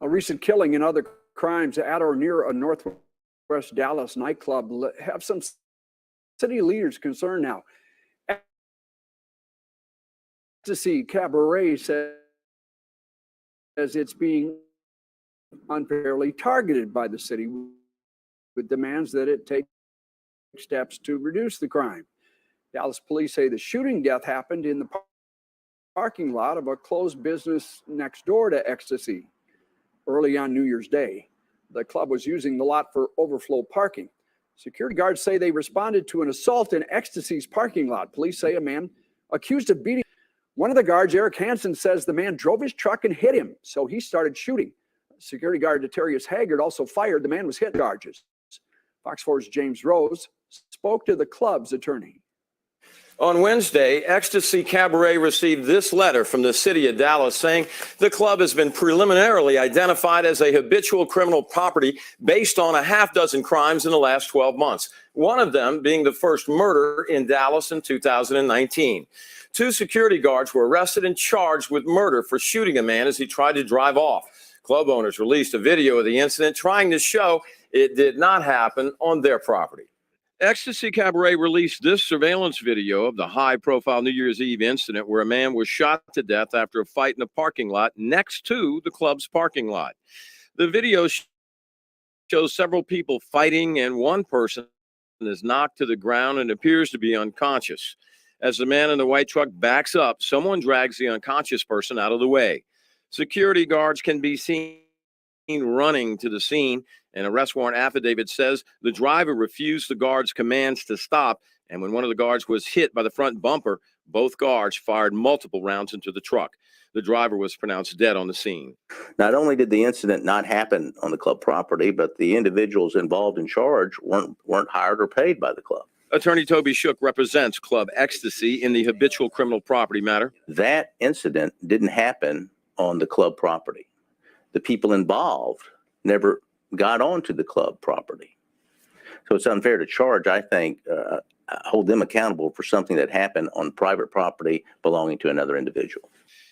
A recent killing and other crimes at or near a Northwest Dallas nightclub have some city leaders concerned now. Ecstasy Cabaret says it's being unfairly targeted by the city with demands that it take steps to reduce the crime. Dallas police say the shooting death happened in the parking lot of a closed business next door to Ecstasy early on New Year's Day. The club was using the lot for overflow parking. Security guards say they responded to an assault in Ecstasy's parking lot. Police say a man accused of beating one of the guards, Eric Hansen, says the man drove his truck and hit him, so he started shooting. Security guard Detarius Haggard also fired. The man was hit charges. Fox 4's James Rose spoke to the club's attorney. On Wednesday, Ecstasy Cabaret received this letter from the city of Dallas saying the club has been preliminarily identified as a habitual criminal property based on a half dozen crimes in the last 12 months, one of them being the first murder in Dallas in 2019. 2 security guards were arrested and charged with murder for shooting a man as he tried to drive off. Club owners released a video of the incident trying to show it did not happen on their property. Ecstasy Cabaret released this surveillance video of the high-profile New Year's Eve incident where a man was shot to death after a fight in a parking lot next to the club's parking lot. The video shows several people fighting, and one person is knocked to the ground and appears to be unconscious. As the man in the white truck backs up, someone drags the unconscious person out of the way. Security guards can be seen running to the scene. An arrest warrant affidavit says the driver refused the guards' commands to stop, and when one of the guards was hit by the front bumper, both guards fired multiple rounds into the truck. The driver was pronounced dead on the scene. Not only did the incident not happen on the club property, but the individuals involved in charge weren't hired or paid by the club. Attorney Toby Shook represents Club Ecstasy in the habitual criminal property matter. That incident didn't happen on the club property. The people involved never got onto the club property. So it's unfair to charge, I think, hold them accountable for something that happened on private property belonging to another individual.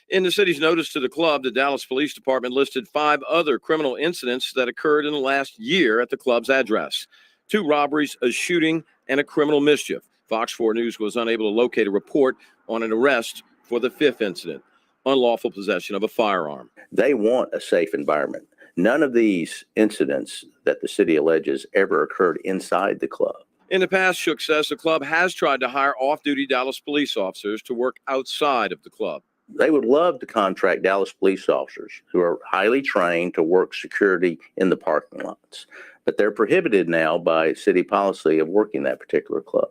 In the city's notice to the club, the Dallas Police Department listed 5 other criminal incidents that occurred in the last year at the club's address. 2 robberies, a shooting, and a criminal mischief. Fox 4 News was unable to locate a report on an arrest for the 5th incident, unlawful possession of a firearm. They want a safe environment. None of these incidents that the city alleges ever occurred inside the club. In the past, Shook says the club has tried to hire off-duty Dallas police officers to work outside of the club. They would love to contract Dallas police officers who are highly trained to work security in the parking lots, but they're prohibited now by city policy of working that particular club.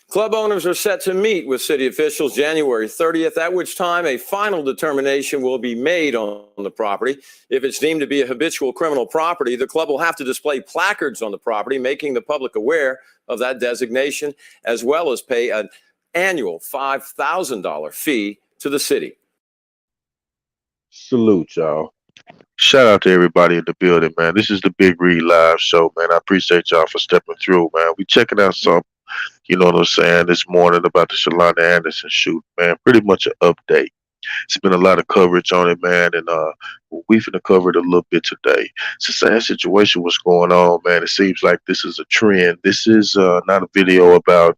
Club owners are set to meet with city officials January 30th, at which time a final determination will be made on the property. If it's deemed to be a habitual criminal property, the club will have to display placards on the property, making the public aware of that designation, as well as pay an annual $5,000 fee to the city. Salute, y'all. Shout out to everybody in the building, man. This is the Big Read Live show, man. I appreciate y'all for stepping through, man. We checking out some, you know what I'm saying, this morning about the Shalonda Anderson shoot, man. Pretty much an update. It's been a lot of coverage on it, man, and we finna cover it a little bit today. It's a sad situation what's going on, man. It seems like this is a trend. This is not a video about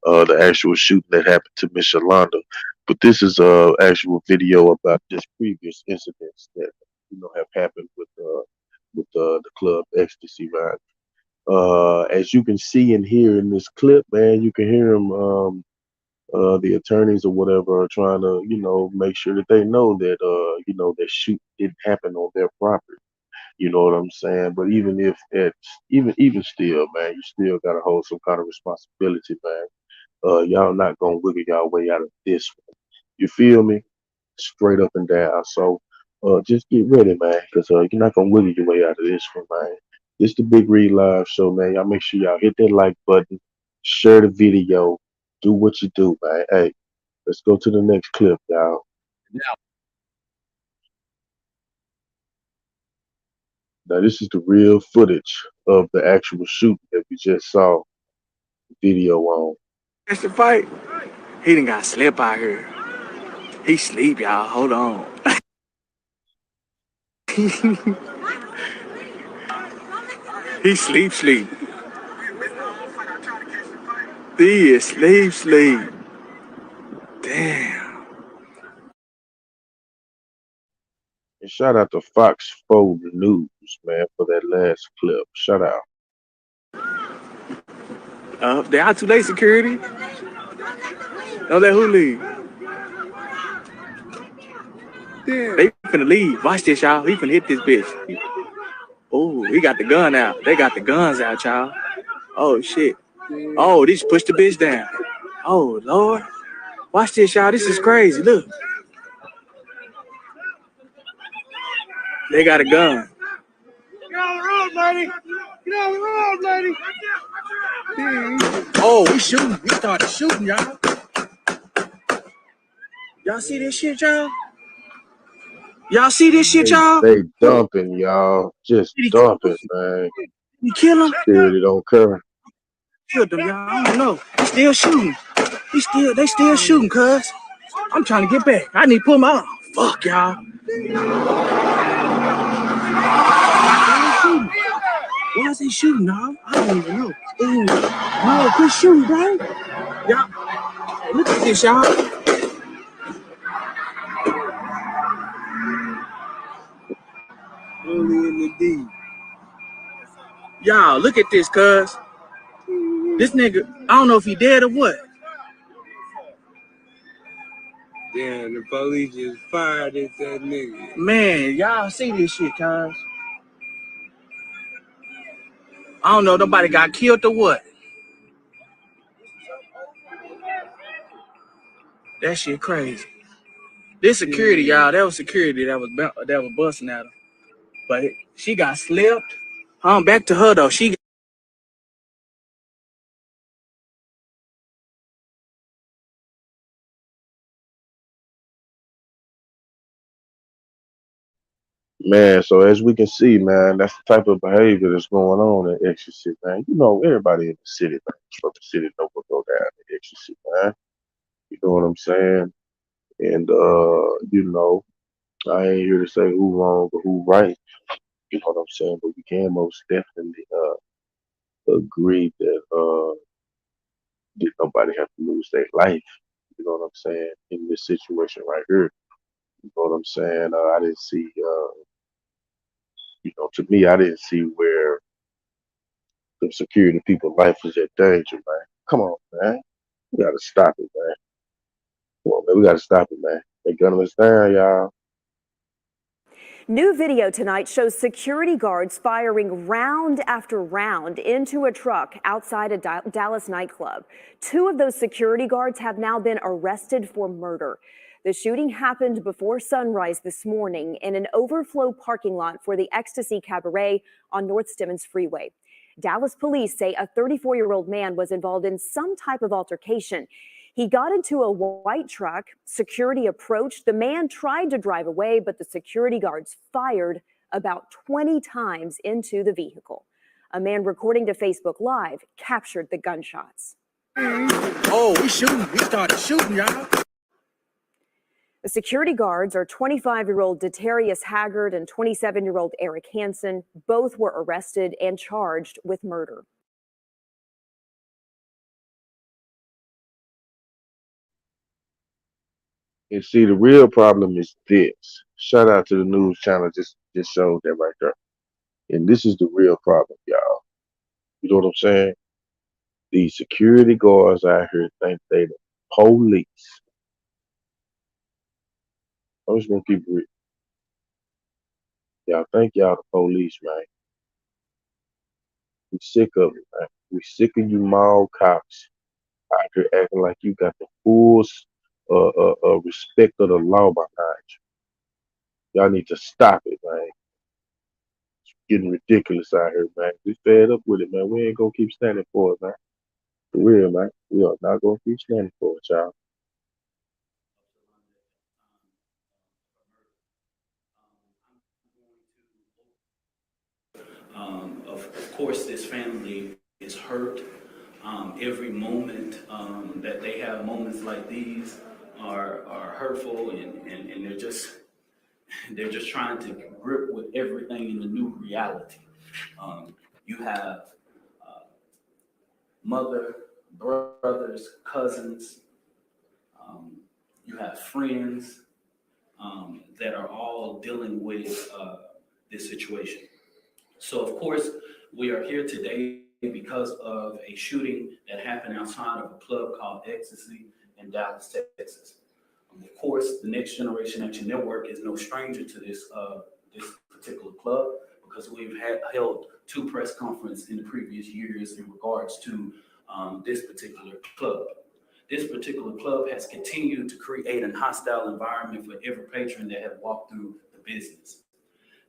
the actual shooting that happened to Miss Shalonda, but this is a actual video about just previous incidents that, you know, have happened with the club Ecstasy, man. As you can see and hear in this clip, man, you can hear them, the attorneys or whatever are trying to, you know, make sure that they know that, you know, that shoot didn't happen on their property. You know what I'm saying? But even if it's, even still, man, you still gotta hold some kind of responsibility, man. Y'all not gonna wiggle y'all way out of this one. You feel me? Straight up and down. So just get ready, man, because you're not gonna wiggle your way out of this one, man. This the Big Read Live show, man. Y'all make sure y'all hit that like button, share the video, do what you do, man. Hey, let's go to the next clip, y'all. Now this is the real footage of the actual shooting that we just saw video on. That's the fight. He done got slept out here. He sleep, y'all. Hold on. He sleep. He is sleep. Damn. And shout out to Fox 4 News, man, for that last clip. Shout out. They out too late, security. Don't let who leave. Damn. They finna leave. Watch this, y'all. He finna hit this bitch. Oh, he got the gun out. They got the guns out, y'all. Oh, shit. Oh, they just pushed the bitch down. Oh, Lord. Watch this, y'all. This is crazy. Look. They got a gun. Get on the road, lady. Get on the road, lady. Oh, we shooting. We started shooting, y'all. Y'all see this shit, y'all? Y'all see this shit, y'all? They dumping, y'all. Just Did dumping, man. he kill him? Security don't care. Killed him, y'all. I don't know. They still shooting. They still shooting, cuz. I'm trying to get back. I need to pull my arm. Fuck, y'all. Why is they shooting, dog? I don't even know. Ooh, no, quit shooting, bro. Y'all, look at this, y'all. Only in the D. Y'all, look at this, cuz. This nigga, I don't know if he dead or what. Damn, the police just fired at that nigga. Man, y'all see this shit, cuz. I don't know, nobody got killed or what. That shit crazy. This security, y'all, that was security that was busting at her. But she got slipped. Back to her though. Man, so as we can see, man, that's the type of behavior that's going on in Ecstasy, man. You know, everybody in the city, man, from the city know what go down in Ecstasy, man. You know what I'm saying? And you know, I ain't here to say who wrong or who right. You know what I'm saying? But we can most definitely agree that did nobody have to lose their life. You know what I'm saying? In this situation right here. You know what I'm saying? I didn't see you know, to me I didn't see where the security people's life was at danger, man. Come on, man. We gotta stop it, man. Come on, man. We gotta stop it, man. They gunning us down, y'all. New video tonight shows security guards firing round after round into a truck outside a Dallas nightclub. Two of those security guards have now been arrested for murder. The shooting happened before sunrise this morning in an overflow parking lot for the Ecstasy Cabaret on North Stemmons Freeway. Dallas police say a 34-year-old man was involved in some type of altercation. He got into a white truck. Security approached. The man tried to drive away, but the security guards fired about 20 times into the vehicle. A man recording to Facebook Live captured the gunshots. Oh, we shooting. We started shooting, y'all. The security guards are 25-year-old Detarius Haggard and 27-year-old Eric Hansen. Both were arrested and charged with murder. And see, the real problem is this. Shout out to the news channel, just showed that right there. And this is the real problem, y'all. You know what I'm saying? These security guards out here think they the police. I'm just gonna keep it real. Y'all think y'all the police, man. We sick of it, man. We sick of you mall cops out here acting like you got the full respect of the law behind you. Y'all need to stop it, man. It's getting ridiculous out here, man. We fed up with it, man. We ain't gonna keep standing for it, man. For real, man. We are not gonna keep standing for it, y'all. Of course, this family is hurt. Every moment that they have moments like these are hurtful, and they're just they're just trying to grip with everything in the new reality. You have mother, brothers, cousins, you have friends that are all dealing with this situation. So, of course, we are here today because of a shooting that happened outside of a club called Ecstasy in Dallas, Texas. Of course, the Next Generation Action Network is no stranger to this particular club, because we've held 2 press conferences in the previous years in regards to this particular club. This particular club has continued to create a hostile environment for every patron that has walked through the business.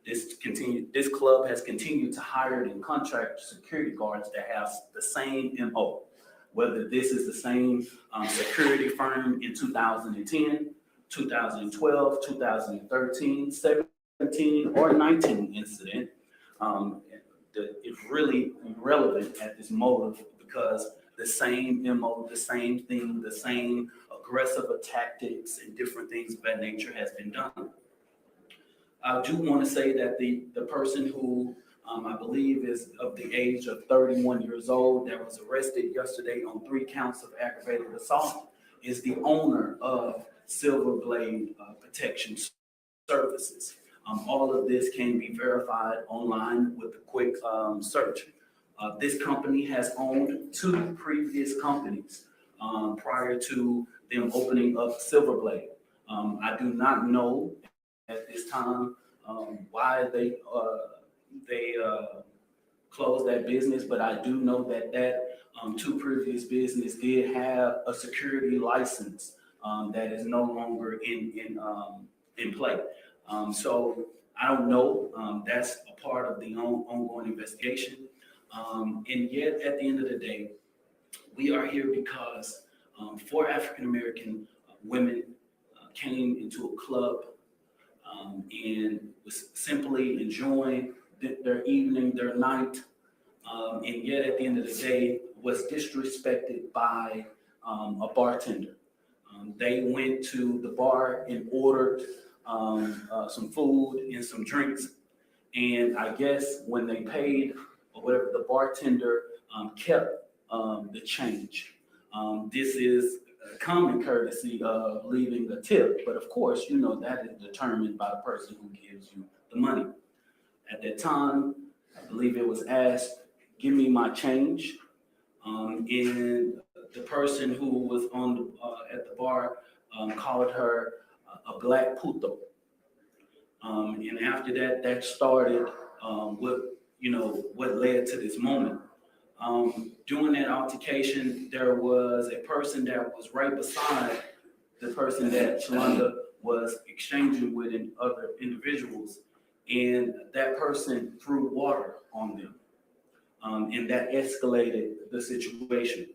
This club has continued to hire and contract security guards that have the same MO, whether this is the same security firm in 2010, 2012, 2013, 17, or 19 incident. It's really irrelevant at this motive, because the same MO, the same thing, the same aggressive tactics and different things of that nature has been done. I do want to say that the person who I believe is of the age of 31 years old that was arrested yesterday on 3 counts of aggravated assault is the owner of Silver Blade Protection Services. All of this can be verified online with a quick search. This company has owned 2 previous companies prior to them opening up Silver Blade. I do not know at this time why they closed that business, but I do know that 2 previous business did have a security license that is no longer in play. So I don't know. That's a part of the ongoing investigation. And yet, at the end of the day, we are here because 4 African-American women came into a club and was simply enjoying their evening, their night, and yet at the end of the day was disrespected by a bartender. They went to the bar and ordered some food and some drinks, and I guess when they paid or whatever, the bartender kept the change. This is a common courtesy of leaving a tip, but of course, you know, that is determined by the person who gives you the money. At that time, I believe it was asked, "Give me my change," and the person who was at the bar called her a black puto. And after that started what led to this moment. During that altercation, there was a person that was right beside the person that Shalonda was exchanging with and other individuals, and that person threw water on them, and that escalated the situation.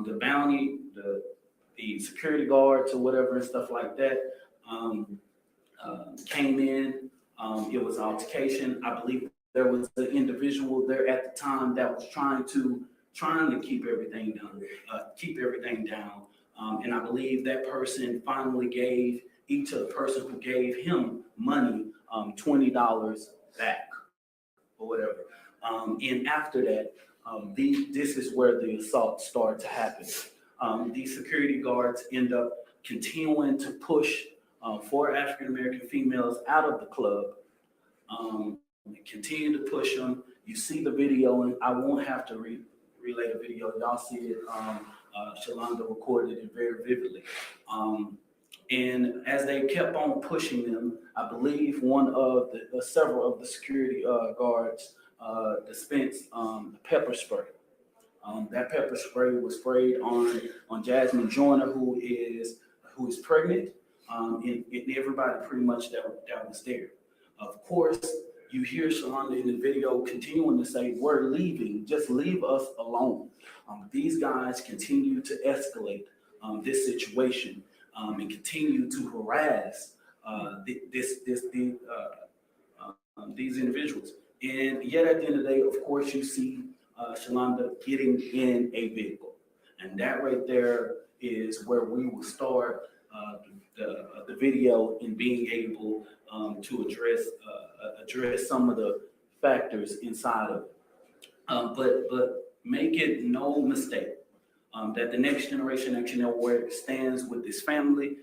The bounty, the security guards or whatever and stuff like that came in. It was an altercation. I believe there was an individual there at the time that was trying to keep everything down. And I believe that person finally gave each of the person who gave him money $20 back or whatever. And after that, this is where the assault started to happen. These security guards end up continuing to push 4 African-American females out of the club. Continue to push them. You see the video, and I won't have to relay the video. Y'all see it. Shalonda recorded it very vividly. And as they kept on pushing them, I believe several of the security guards dispensed pepper spray. That pepper spray was sprayed on Jasmine Joyner, who is pregnant, and everybody pretty much that was there. Of course, you hear Shalonda in the video continuing to say, "We're leaving, just leave us alone." These guys continue to escalate this situation and continue to harass these individuals. And yet at the end of the day, of course, you see Shalonda getting in a vehicle. And that right there is where we will start the video and being able to address some of the factors inside of it. But make it no mistake that the Next Generation Action Network stands with this family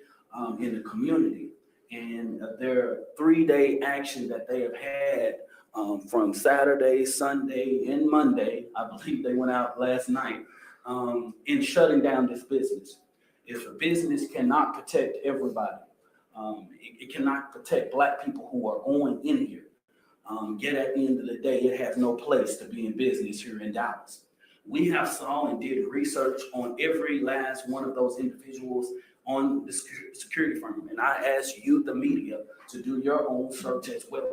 in the community, and their 3-day action that they have had from Saturday, Sunday, and Monday. I believe they went out last night in shutting down this business. If a business cannot protect everybody, it cannot protect Black people who are going in here. Yet at the end of the day, it has no place to be in business here in Dallas. We have saw and did research on every last one of those individuals on the security firm. And I ask you, the media, to do your own search as well.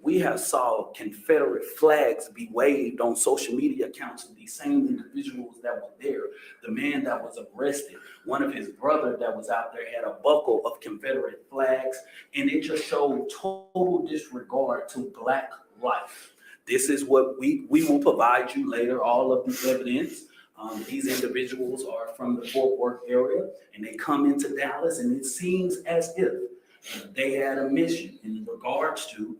We have saw Confederate flags be waved on social media accounts of these same individuals that were there. The man that was arrested, one of his brother that was out there had a buckle of Confederate flags, and it just showed total disregard to Black life. This is what we will provide you later, all of the evidence. These individuals are from the Fort Worth area, and they come into Dallas, and it seems as if they had a mission in regards to,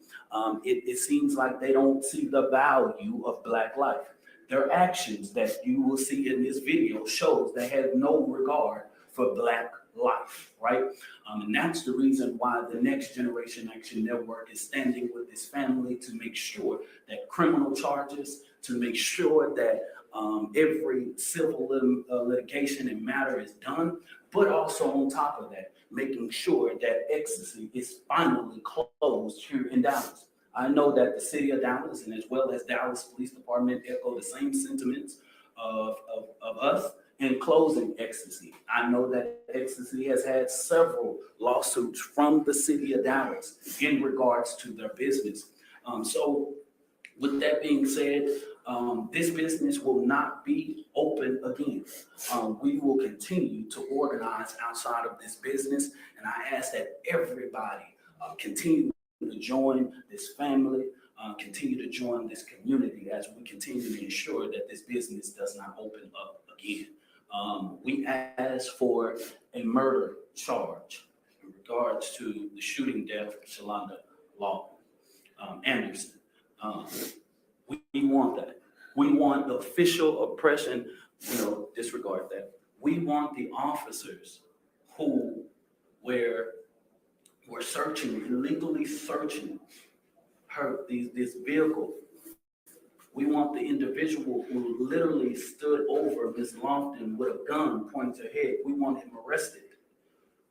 it seems like they don't see the value of Black life. Their actions that you will see in this video shows they have no regard for Black life, right? And that's the reason why the Next Generation Action Network is standing with this family to make sure that criminal charges, to make sure that every civil litigation and matter is done, but also on top of that, making sure that ecstasy is finally closed here in Dallas. I know that the city of Dallas and as well as Dallas Police Department echo the same sentiments of us in closing ecstasy. I know that ecstasy has had several lawsuits from the city of Dallas in regards to their business. So with that being said, this business will not be open again. We will continue to organize outside of this business, and I ask that everybody continue to join this family, continue to join this community as we continue to ensure that this business does not open up again. We ask for a murder charge in regards to the shooting death of Shalonda Lofton Anderson. We want that. We want the official oppression, disregard that. We want the officers who were searching, illegally searching this vehicle. We want the individual who literally stood over Ms. Lofton with a gun pointed to her head. We want him arrested.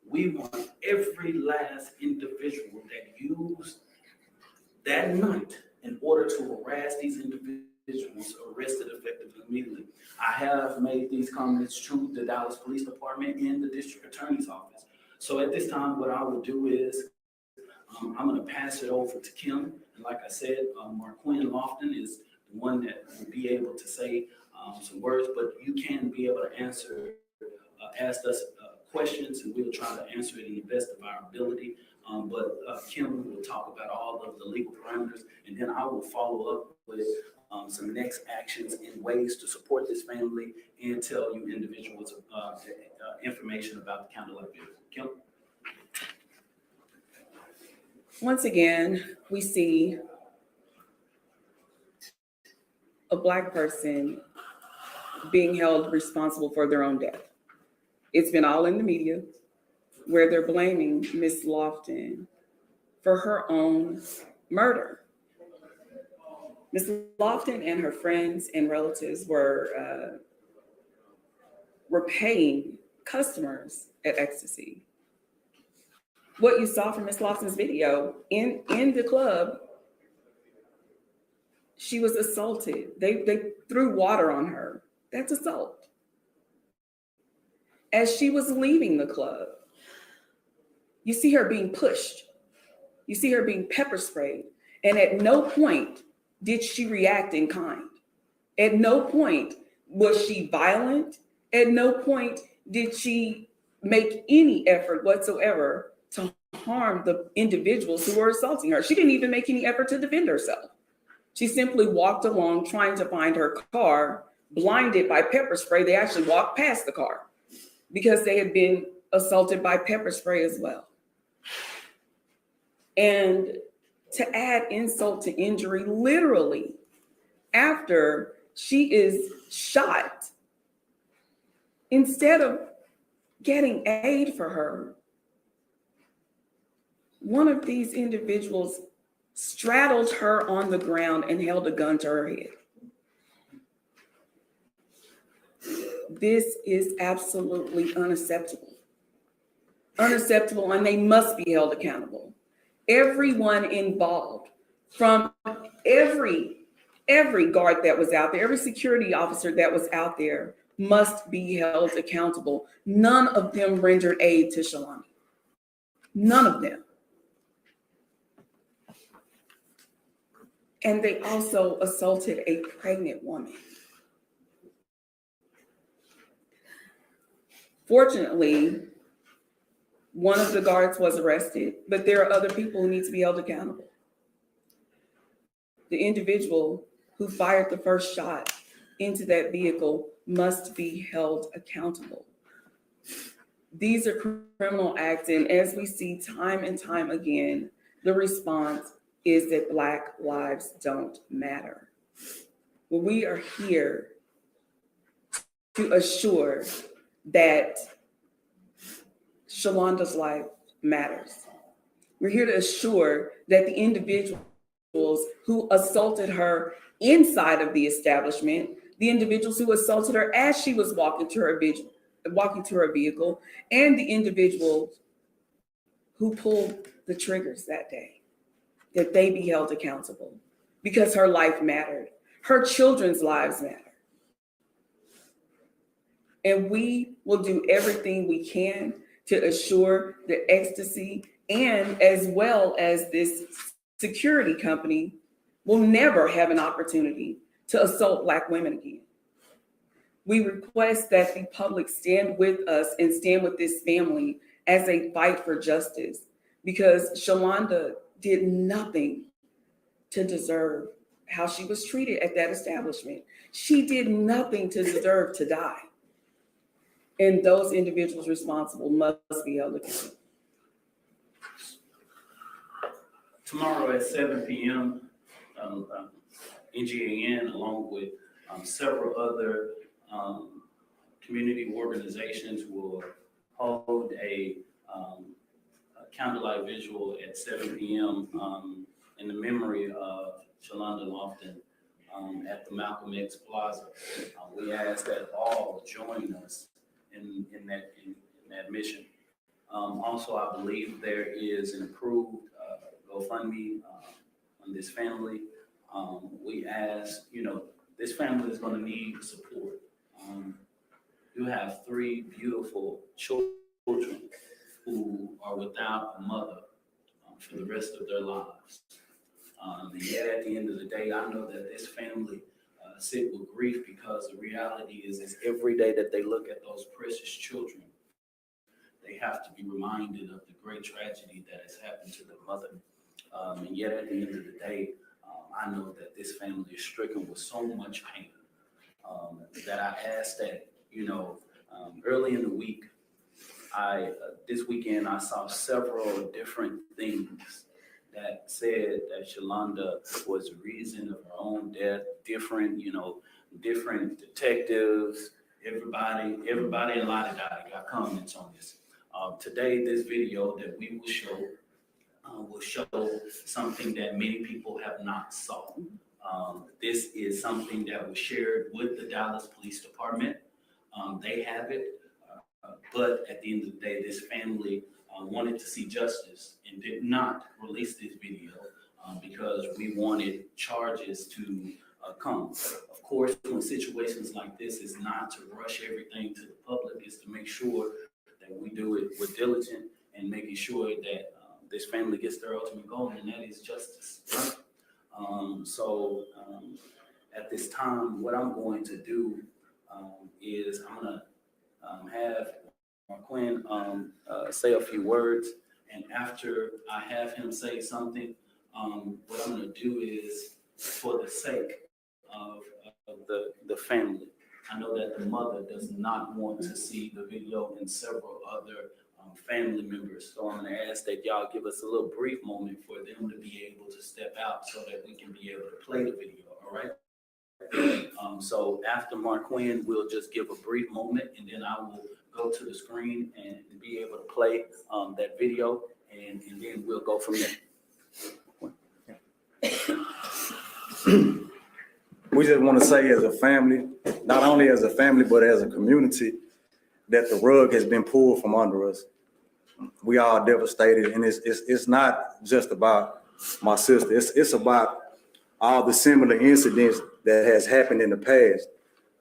We want every last individual that used that night in order to harass these individuals arrested effectively immediately. I have made these comments to the Dallas Police Department and the District Attorney's Office. So at this time, what I will do is I'm going to pass it over to Kim. And like I said, Marquin Lofton is the one that will be able to say some words, but you can be able to ask us questions, and we'll try to answer it in the best of our ability. But Kim will talk about all of the legal parameters, and then I will follow up with some next actions and ways to support this family and tell you individuals information about the county liability. Kim? Once again, we see a Black person being held responsible for their own death. It's been all in the media where they're blaming Ms. Lofton for her own murder. Ms. Lofton and her friends and relatives were paying customers at Ecstasy. What you saw from Ms. Lofton's video in the club, she was assaulted. They threw water on her. That's assault. As she was leaving the club, you see her being pushed. You see her being pepper sprayed. And at no point did she react in kind. At no point was she violent. At no point did she make any effort whatsoever to harm the individuals who were assaulting her. She didn't even make any effort to defend herself. She simply walked along trying to find her car, blinded by pepper spray. They actually walked past the car because they had been assaulted by pepper spray as well. And to add insult to injury, literally, after she is shot, instead of getting aid for her, one of these individuals straddled her on the ground and held a gun to her head. This is absolutely unacceptable. Unacceptable, and they must be held accountable. Everyone involved, from every guard that was out there, every security officer that was out there, must be held accountable. None of them rendered aid to Shalonda. None of them. And they also assaulted a pregnant woman. Fortunately, one of the guards was arrested, but there are other people who need to be held accountable. The individual who fired the first shot into that vehicle must be held accountable. These are criminal acts, and as we see time and time again, the response is that Black lives don't matter. Well, we are here to assure that Shalonda's life matters. We're here to assure that the individuals who assaulted her inside of the establishment, the individuals who assaulted her as she was walking to her vehicle, and the individuals who pulled the triggers that day, that they be held accountable, because her life mattered. Her children's lives matter. And we will do everything we can to assure that ecstasy, and as well as this security company, will never have an opportunity to assault Black women again. We request that the public stand with us and stand with this family as a fight for justice, because Shalonda did nothing to deserve how she was treated at that establishment. She did nothing to deserve to die. And those individuals responsible must be held accountable. Tomorrow at 7 p.m., NGAN, along with several other community organizations, will hold a candlelight visual at 7 p.m. In the memory of Shalonda Lofton at the Malcolm X Plaza. We ask that all join us in that mission. Also, I believe there is an approved GoFundMe on this family. We ask, this family is going to need support. You have 3 beautiful children who are without a mother for the rest of their lives. And yet at the end of the day, I know that this family sit with grief, because the reality is every day that they look at those precious children, they have to be reminded of the great tragedy that has happened to their mother. And yet at the end of the day, I know that this family is stricken with so much pain that I ask that, early in the week, this weekend, I saw several different things that said that Shalonda was the reason of her own death. Different detectives, everybody in Lottie got comments on this. Today, this video that we will show something that many people have not saw. This is something that was shared with the Dallas Police Department. They have it, but at the end of the day, this family wanted to see justice and did not release this video because we wanted charges to come. Of course, when situations like this, is not to rush everything to the public, is to make sure that we do it with diligence and making sure that this family gets their ultimate goal, and that is justice. Right? At this time, what I'm going to do is I'm going to have Marquin say a few words, and after I have him say something, what I'm going to do is, for the sake of the family, I know that the mother does not want to see the video and several other family members. So I'm gonna ask that y'all give us a little brief moment for them to be able to step out so that we can be able to play the video, all right? So after Marquand, we'll just give a brief moment and then I will go to the screen and be able to play that video and then we'll go from there. We just want to say as a family, not only as a family, but as a community, that the rug has been pulled from under us. We are devastated, and it's not just about my sister. It's about all the similar incidents that has happened in the past.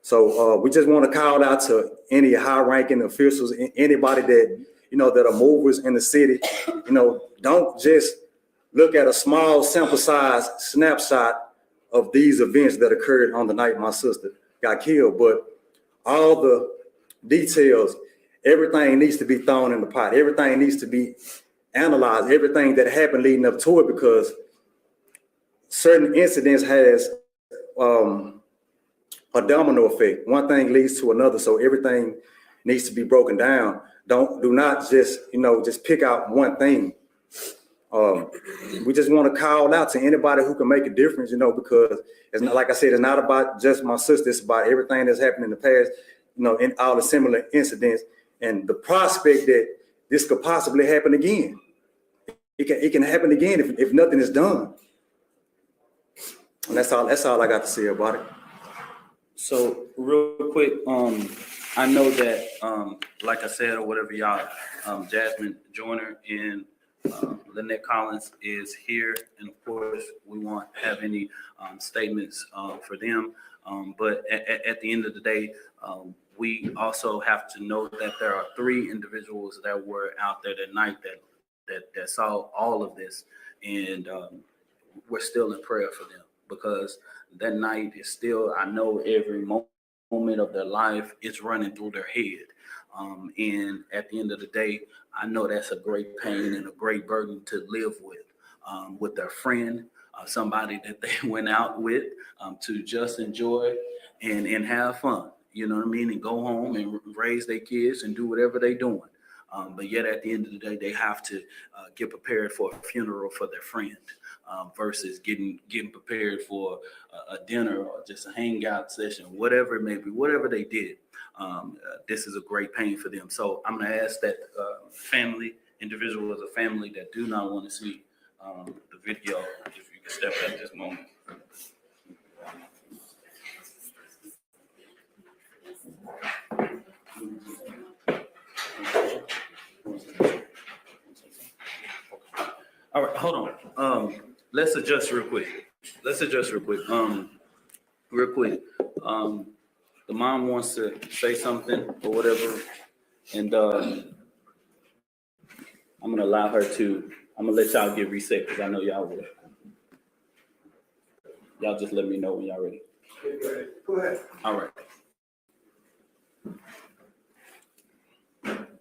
So we just want to call out to any high-ranking officials, anybody that, that are movers in the city, don't just look at a small sample size snapshot of these events that occurred on the night my sister got killed, but all the details, everything needs to be thrown in the pot. Everything needs to be analyzed, everything that happened leading up to it, because certain incidents has a domino effect. One thing leads to another, so everything needs to be broken down. Do not just, just pick out one thing. We just want to call out to anybody who can make a difference, because it's not, like I said, it's not about just my sister. It's about everything that's happened in the past, in all the similar incidents and the prospect that this could possibly happen again. It can happen again if nothing is done. And that's all I got to say about it. So real quick, I know that, like I said, or whatever y'all, Jasmine Joyner and Lynette Collins is here, and of course we won't have any statements for them. But at the end of the day, we also have to know that there are 3 individuals that were out there that night that saw all of this, and we're still in prayer for them, because that night is still, I know every moment of their life is running through their head. And at the end of the day, I know that's a great pain and a great burden to live with their friend, somebody that they went out with to just enjoy and have fun, you know what I mean? And go home and raise their kids and do whatever they're doing. But yet at the end of the day, they have to get prepared for a funeral for their friend versus getting prepared for a dinner or just a hangout session, whatever it may be, whatever they did. This is a great pain for them. So I'm going to ask that individuals of family that do not want to see the video, if you can step at this moment. All right, hold on. Let's adjust real quick. Real quick. The mom wants to say something or whatever, and I'm gonna allow her to. I'm gonna let y'all get reset because I know y'all will. Y'all just let me know when y'all ready. Go ahead. All right.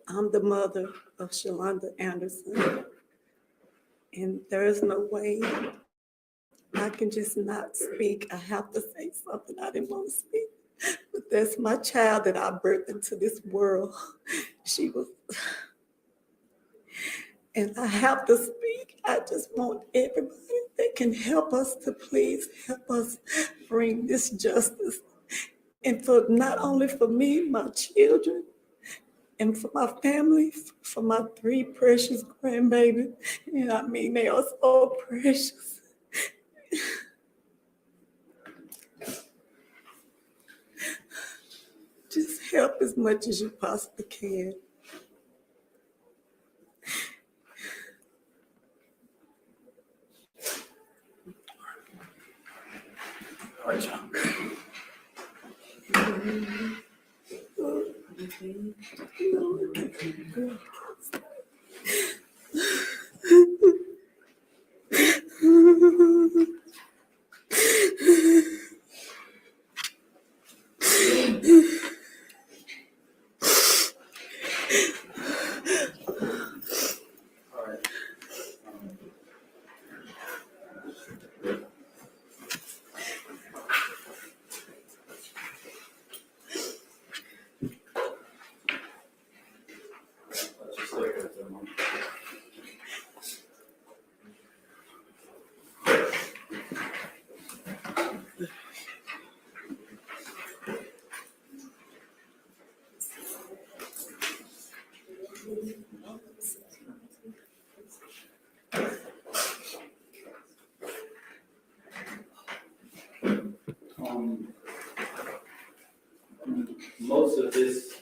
I'm the mother of Shalonda Anderson, and there is no way I can just not speak. I have to say something. I didn't want to speak, but that's my child that I birthed into this world. She was, and I have to speak. I just want everybody that can help us to please help us bring this justice, and for not only for me, my children, and for my family, for my 3 precious grandbabies. And I mean, they are so precious. Just help as much as you possibly can. All right, y'all. of this,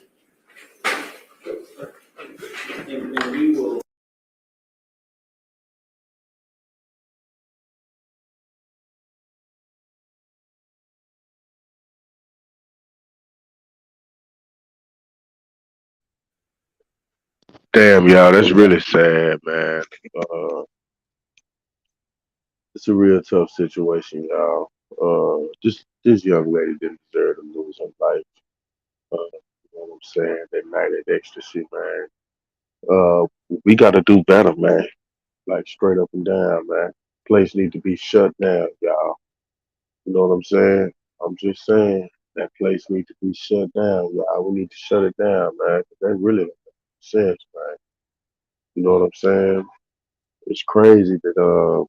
and we will. Damn, y'all, that's really sad, man. It's a real tough situation, y'all. This young lady didn't deserve to lose her life. You know what I'm saying? That night at ecstasy, man. Uh, we got to do better, man. Like straight up and down, man. Place need to be shut down, y'all. You know what I'm saying? I'm just saying that place need to be shut down, y'all. We need to shut it down, man. 'Cause that really don't make sense, man. You know what I'm saying? It's crazy that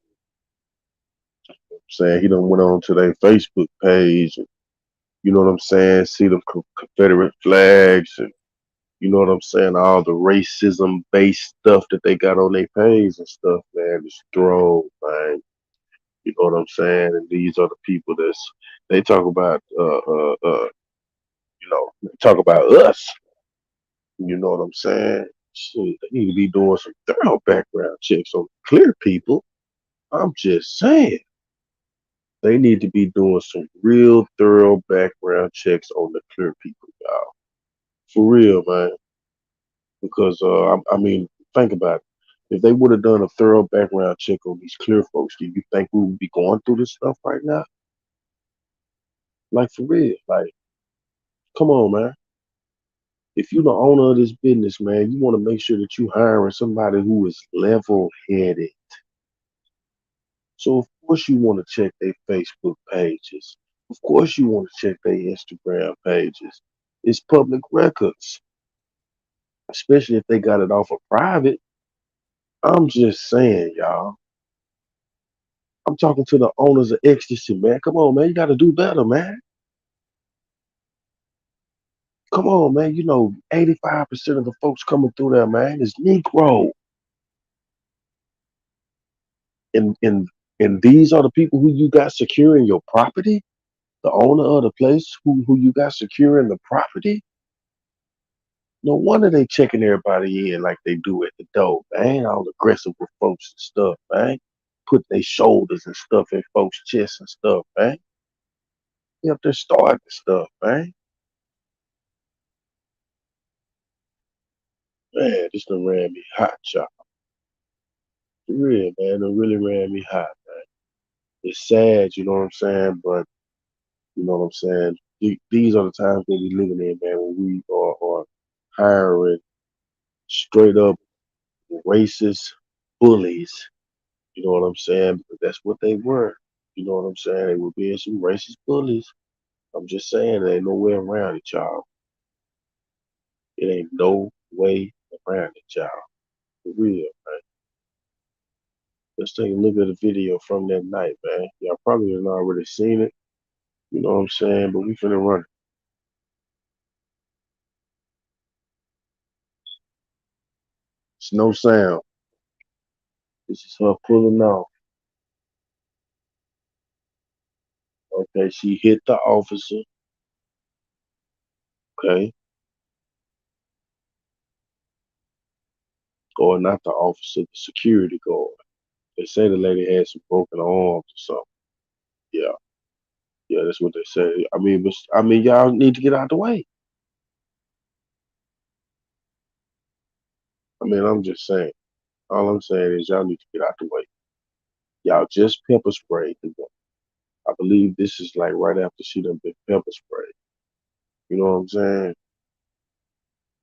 saying he done went on to their Facebook page and you know what I'm saying, see them Confederate flags and you know what I'm saying, all the racism based stuff that they got on their page and stuff, man, it's droll, man. You know what I'm saying? And these are the people they talk about they talk about us. You know what I'm saying? Shit, they need to be doing some thorough background checks on clear people. I'm just saying. They need to be doing some real thorough background checks on the clear people, y'all. For real, man. Because I mean, think about it. If they would have done a thorough background check on these clear folks, do you think we would be going through this stuff right now? Like for real, like come on, man. If you're the owner of this business, man, you want to make sure that you hiring somebody who is level headed. So of course you want to check their Facebook pages. Of course you want to check their Instagram pages. It's public records, especially if they got it off of private. I'm just saying, y'all. I'm talking to the owners of Ecstasy, man. Come on, man. You got to do better, man. Come on, man. You know, 85% of the folks coming through there, man, is Negro. And these are the people who you got securing your property. The owner of the place who you got securing the property. No wonder they checking everybody in like they do at the door, man. All aggressive with folks and stuff, man. Putting their shoulders and stuff in folks' chests and stuff, man. They up there starting stuff, man. Man, this done ran me hot, y'all. For real, man. It really ran me hot, man. It's sad, you know what I'm saying? But, you know what I'm saying? These are the times that we living in, man, when we are hiring straight up racist bullies. You know what I'm saying? Because that's what they were. You know what I'm saying? They were being some racist bullies. I'm just saying there ain't no way around it, y'all. It ain't no way around it, y'all. For real, man. Let's take a look at the video from that night, man. Y'all probably have already seen it. You know what I'm saying? But we finna run it. It's no sound. This is her pulling off. Okay, she hit the officer. Okay. Or not the officer, the security guard. They say the lady had some broken arms or something. Yeah. Yeah, that's what they say. I mean, y'all need to get out the way. I mean, I'm just saying. All I'm saying is y'all need to get out the way. Y'all just pepper sprayed the woman. I believe this is like right after she done been pepper sprayed. You know what I'm saying?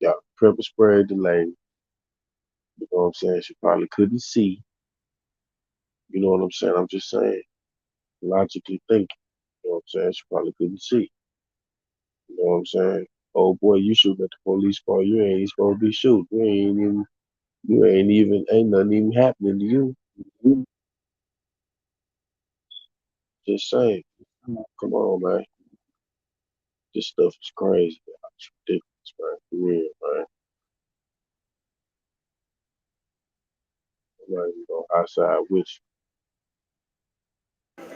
Y'all pepper sprayed the lady. You know what I'm saying? She probably couldn't see. You know what I'm saying? I'm just saying. Logically thinking. You know what I'm saying? She probably couldn't see. You know what I'm saying? Oh boy, you shooting at the police car. You ain't supposed to be shooting. Ain't nothing even happening to you. You just saying. Come on, man. This stuff is crazy, man. It's ridiculous, man. For real, man. I'm not even outside with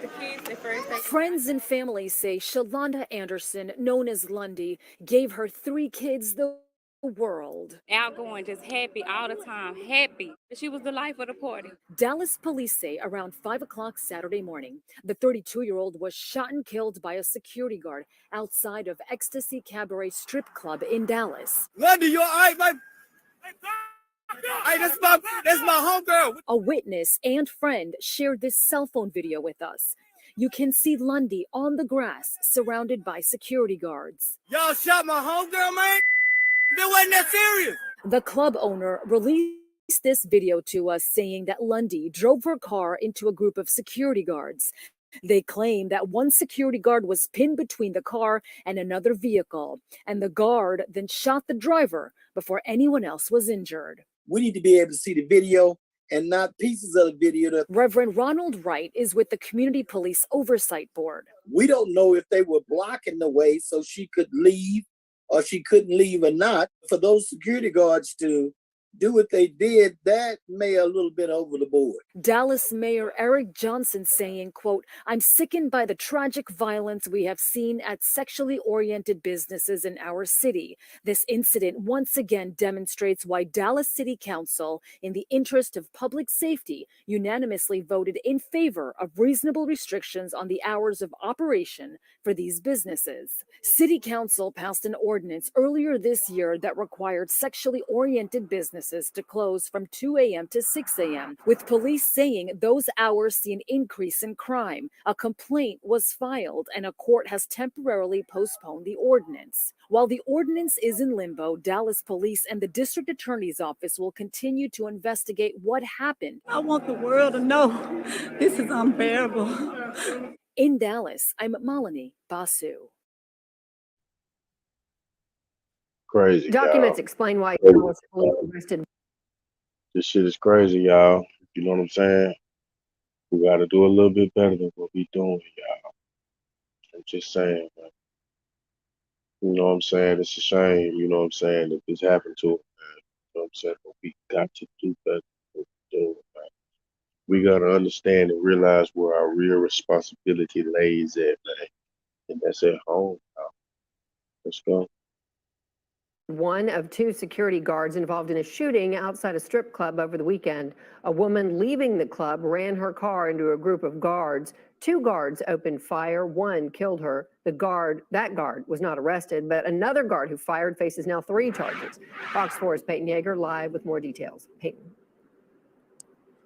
the kids at first. Friends and family say Shalonda Anderson, known as Lundy, gave her 3 kids the world. Outgoing, just happy all the time, happy. She was the life of the party. Dallas police say around 5 o'clock Saturday morning, the 32-year-old was shot and killed by a security guard outside of Ecstasy Cabaret Strip Club in Dallas. Lundy, you all right, man? Hey, that's my homegirl. A witness and friend shared this cell phone video with us. You can see Lundy on the grass surrounded by security guards. Y'all shot my homegirl, man? That wasn't that serious. The club owner released this video to us saying that Lundy drove her car into a group of security guards. They claim that one security guard was pinned between the car and another vehicle, and the guard then shot the driver before anyone else was injured. We need to be able to see the video and not pieces of the video. Reverend Ronald Wright is with the Community Police Oversight Board. We don't know if they were blocking the way so she could leave or she couldn't leave or not. For those security guards to do what they did, that may a little bit over the board. Dallas Mayor Eric Johnson saying, quote, "I'm sickened by the tragic violence we have seen at sexually oriented businesses in our city. This incident once again demonstrates why Dallas City Council, in the interest of public safety, unanimously voted in favor of reasonable restrictions on the hours of operation for these businesses." City Council passed an ordinance earlier this year that required sexually oriented businesses to close from 2 a.m. to 6 a.m., with police saying those hours see an increase in crime. A complaint was filed and a court has temporarily postponed the ordinance. While the ordinance is in limbo, Dallas police and the district attorney's office will continue to investigate what happened. I want the world to know this is unbearable. In Dallas, I'm Malini Basu. Crazy. Documents y'all. explain why Dallas police arrested. This shit is crazy, y'all. You know what I'm saying? We got to do a little bit better than what we doing, y'all. I'm just saying, man. You know what I'm saying? It's a shame, you know what I'm saying, that this happened to him, man. You know what I'm saying? But we got to do better than what we're doing, man. We got to understand and realize where our real responsibility lays at, man. And that's at home, y'all. Let's go. One of 2 security guards involved in a shooting outside a strip club over the weekend. A woman leaving the club ran her car into a group of guards. 2 guards opened fire. 1 killed her. That guard was not arrested, but another guard who fired faces now 3 charges. Fox 4's Peyton Yeager live with more details. Peyton.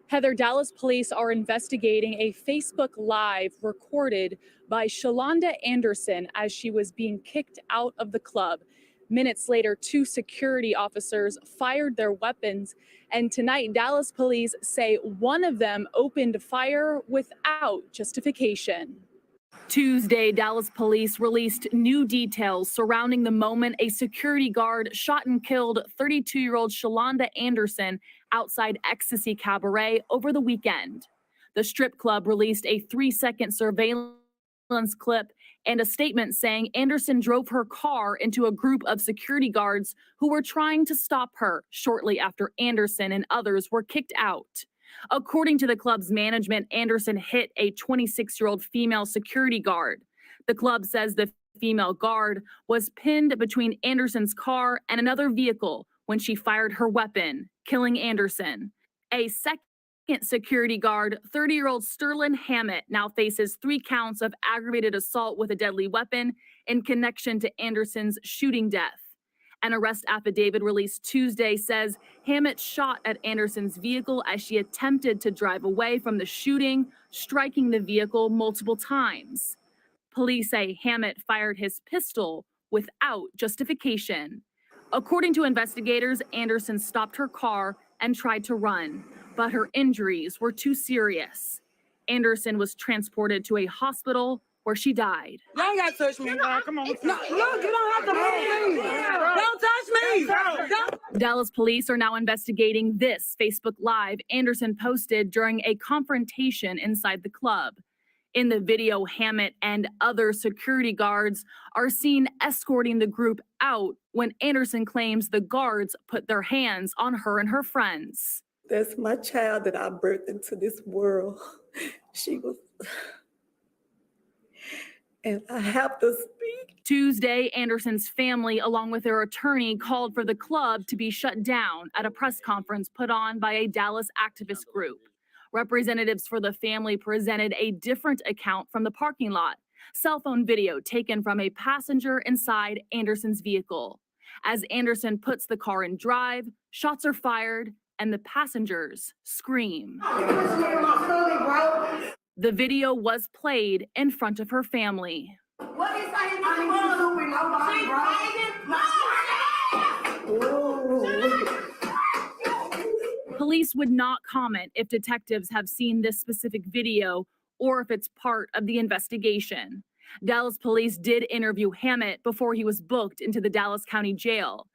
Heather, Dallas police are investigating a Facebook Live recorded by Shalonda Anderson as she was being kicked out of the club. Minutes later, 2 security officers fired their weapons, and tonight Dallas police say one of them opened fire without justification. Tuesday, Dallas police released new details surrounding the moment a security guard shot and killed 32-year-old Shalonda Anderson outside Ecstasy Cabaret over the weekend. The strip club released a 3-second surveillance clip and a statement saying Anderson drove her car into a group of security guards who were trying to stop her shortly after Anderson and others were kicked out. According to the club's management, Anderson hit a 26-year-old female security guard. The club says the female guard was pinned between Anderson's car and another vehicle when she fired her weapon, killing Anderson. A second security guard, 30-year-old Sterling Hammett, now faces 3 counts of aggravated assault with a deadly weapon in connection to Anderson's shooting death. An arrest affidavit released Tuesday says Hammett shot at Anderson's vehicle as she attempted to drive away from the shooting, striking the vehicle multiple times. Police say Hammett fired his pistol without justification. According to investigators, Anderson stopped her car and tried to run, but her injuries were too serious. Anderson was transported to a hospital where she died. Y'all gotta touch me, bro. Come on. No, look, you don't have to move me. Don't touch me. Don't. Dallas police are now investigating this Facebook Live Anderson posted during a confrontation inside the club. In the video, Hammett and other security guards are seen escorting the group out when Anderson claims the guards put their hands on her and her friends. That's my child that I birthed into this world. and I have to speak. Tuesday, Anderson's family, along with their attorney, called for the club to be shut down at a press conference put on by a Dallas activist group. Representatives for the family presented a different account from the parking lot. Cell phone video taken from a passenger inside Anderson's vehicle. As Anderson puts the car in drive, shots are fired and the passengers scream. The video was played in front of her family. What is Police would not comment if detectives have seen this specific video or if it's part of the investigation. Dallas police did interview Hammett before he was booked into the Dallas County Jail.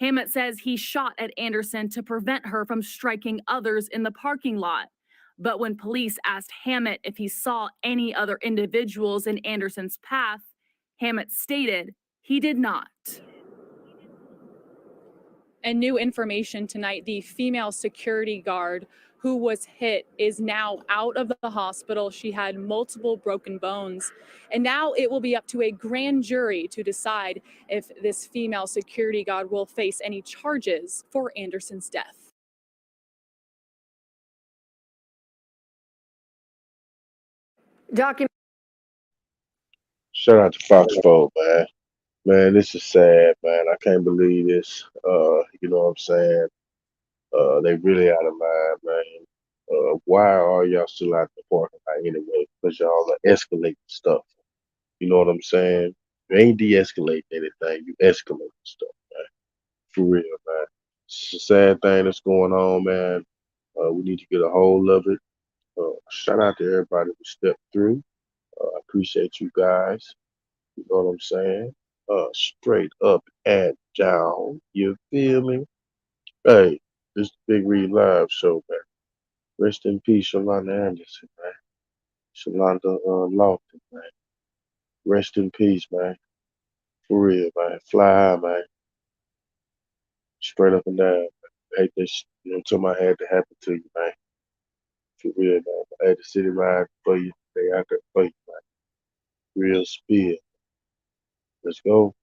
Hammett says he shot at Anderson to prevent her from striking others in the parking lot. But when police asked Hammett if he saw any other individuals in Anderson's path, Hammett stated he did not. And new information tonight, the female security guard who was hit is now out of the hospital. She had multiple broken bones. And now it will be up to a grand jury to decide if this female security guard will face any charges for Anderson's death. Shout out to Fox 4, man. Man, this is sad, man. I can't believe this. You know what I'm saying? They really out of mind, man. Why are y'all still out the parking lot anyway? Because y'all are escalating stuff. You know what I'm saying? You ain't de-escalating anything. You escalating stuff, man. For real, man. It's a sad thing that's going on, man. We need to get a hold of it. Shout out to everybody who stepped through. I appreciate you guys. You know what I'm saying? Straight up and down. You feel me? Hey, this is the Big Read Live show, man. Rest in peace, Shalonda Anderson, man. Shalonda Lofton, man. Rest in peace, man. For real, man. Fly high, man. Straight up and down. Man. I hate this, something had to happen to you, man. For real, man. I had the city ride for you. They out there for you, man. Real spill. Let's go.